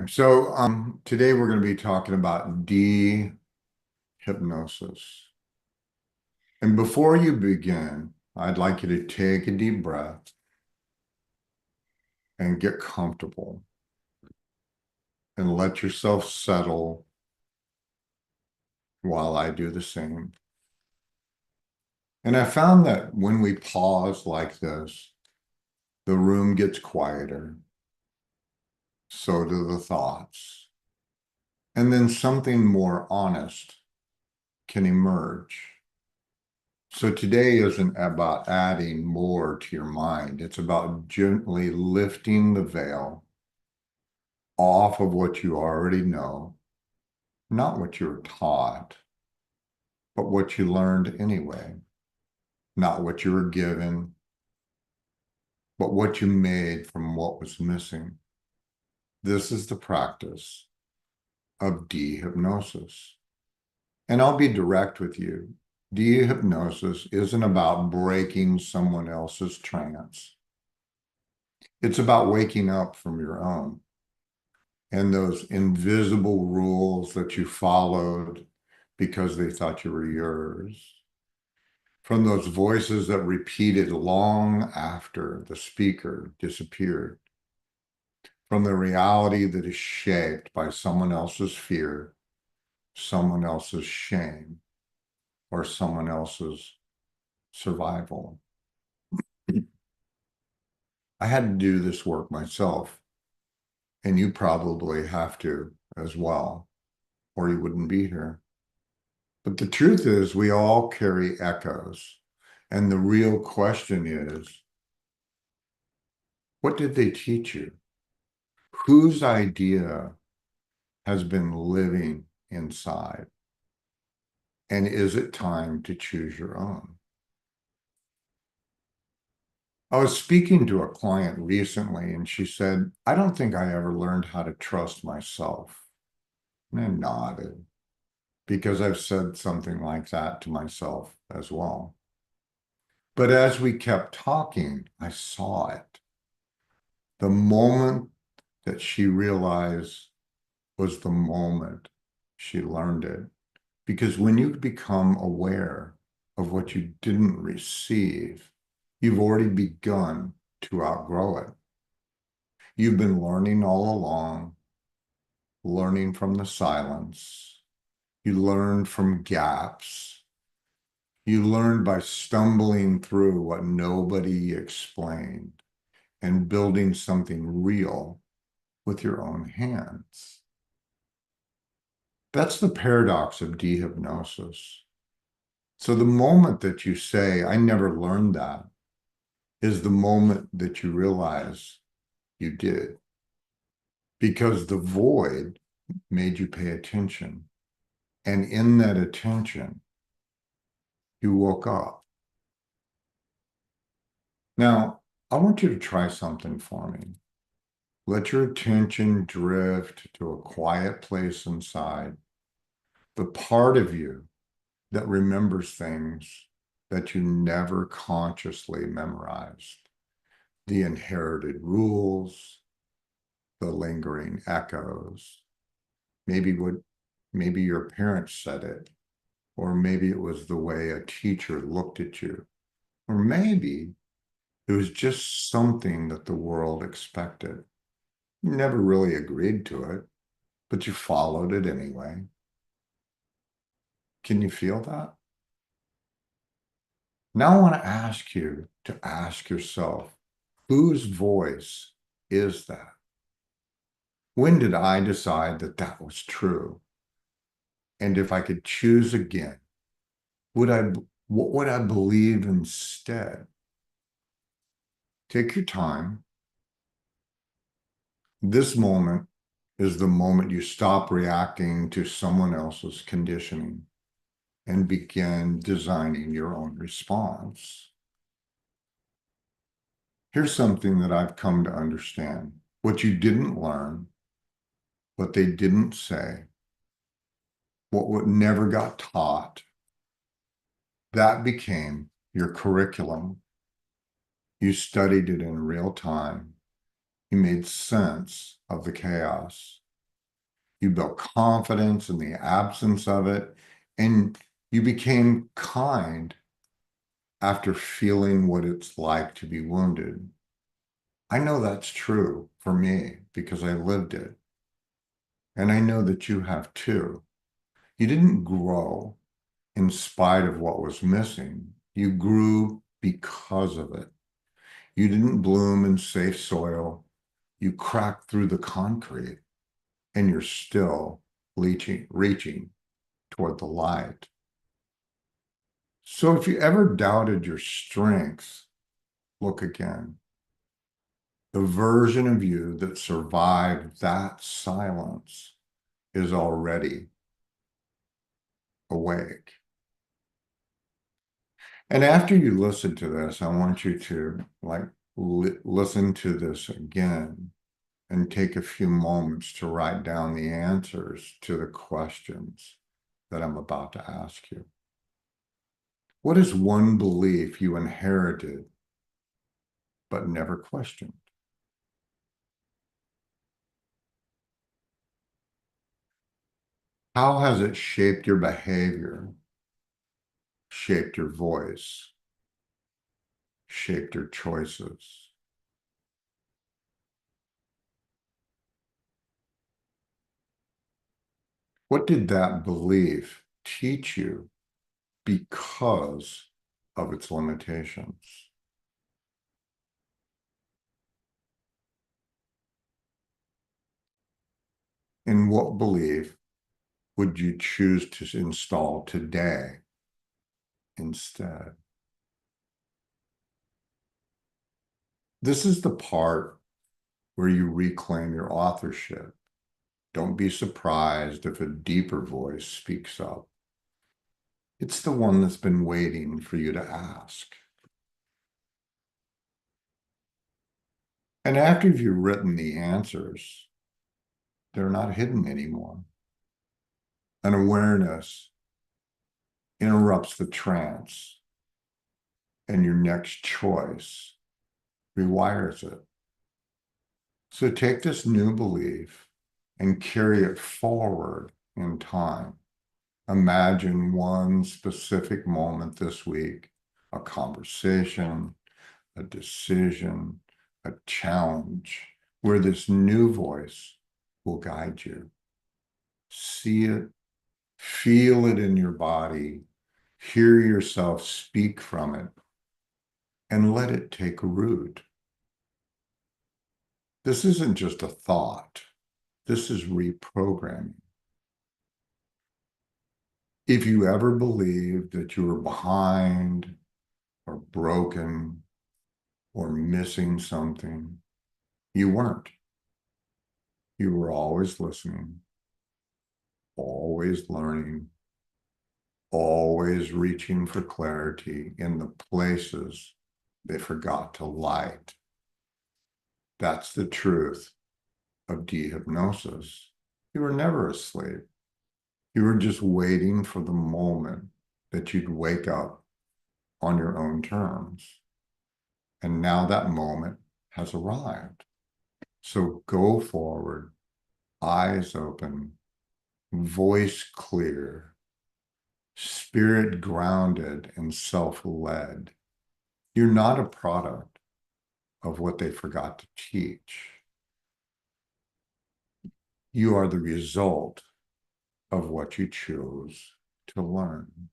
Today we're going to be talking about de-hypnosis. And before you begin, I'd like you to take a deep breath and get comfortable and let yourself settle while I do the same. And I found that when we pause like this, the room gets quieter. So do the thoughts. And then something more honest can emerge. So today isn't about adding more to your mind. It's about gently lifting the veil off of what you already know, not what you were taught, but what you learned anyway, not what you were given, but what you made from what was missing. This is the practice of de-hypnosis. And I'll be direct with you. De-hypnosis isn't about breaking someone else's trance. It's about waking up from your own and those invisible rules that you followed because they thought you were yours. From those voices that repeated long after the speaker disappeared. From the reality that is shaped by someone else's fear, someone else's shame, or someone else's survival. I had to do this work myself, and you probably have to as well, or you wouldn't be here. But the truth is, we all carry echoes. And the real question is, what did they teach you? Whose idea has been living inside? And is it time to choose your own? I was speaking to a client recently, and she said, I don't think I ever learned how to trust myself. And I nodded because I've said something like that to myself as well. But as we kept talking, I saw it. The moment that she realized was the moment she learned it. Because when you become aware of what you didn't receive, you've already begun to outgrow it. You've been learning all along, learning from the silence. You learned from gaps. You learned by stumbling through what nobody explained and building something real with your own hands. That's the paradox of de-hypnosis. So the moment that you say, I never learned that, is the moment that you realize you did. Because the void made you pay attention. And in that attention, you woke up. Now, I want you to try something for me. Let your attention drift to a quiet place inside, the part of you that remembers things that you never consciously memorized, the inherited rules, the lingering echoes, maybe your parents said it, or maybe it was the way a teacher looked at you, or maybe it was just something that the world expected. You never really agreed to it, but you followed it anyway. Can you feel that? Now I want to ask you to ask yourself, whose voice is that? When did I decide that that was true? And if I could choose again, what would I believe instead? Take your time. This moment is the moment you stop reacting to someone else's conditioning and begin designing your own response. Here's something that I've come to understand. What you didn't learn, what they didn't say, what never got taught, that became your curriculum. You studied it in real time. You made sense of the chaos. You built confidence in the absence of it, and you became kind after feeling what it's like to be wounded. I know that's true for me because I lived it. And I know that you have too. You didn't grow in spite of what was missing. You grew because of it. You didn't bloom in safe soil. You cracked through the concrete and you're still reaching toward the light. So if you ever doubted your strength, look again. The version of you that survived that silence is already awake. And after you listen to this, I want you to listen to this again and take a few moments to write down the answers to the questions that I'm about to ask you. What is one belief you inherited but never questioned? How has it shaped your behavior, shaped your voice, shaped your choices? What did that belief teach you because of its limitations? And what belief would you choose to install today instead? This is the part where you reclaim your authorship. Don't be surprised if a deeper voice speaks up. It's the one that's been waiting for you to ask. And after you've written the answers, they're not hidden anymore. An awareness interrupts the trance, and your next choice rewires it. So take this new belief and carry it forward in time. Imagine one specific moment this week, a conversation, a decision, a challenge, where this new voice will guide you. See it, feel it in your body, hear yourself speak from it, and let it take root. This isn't just a thought. This is reprogramming. If you ever believed that you were behind or broken or missing something, you weren't. You were always listening, always learning, always reaching for clarity in the places they forgot to light. That's the truth of de-hypnosis. You were never asleep. You were just waiting for the moment that you'd wake up on your own terms. And now that moment has arrived. So go forward, eyes open, voice clear, spirit grounded and self-led. You're not a product of what they forgot to teach. You are the result of what you chose to learn.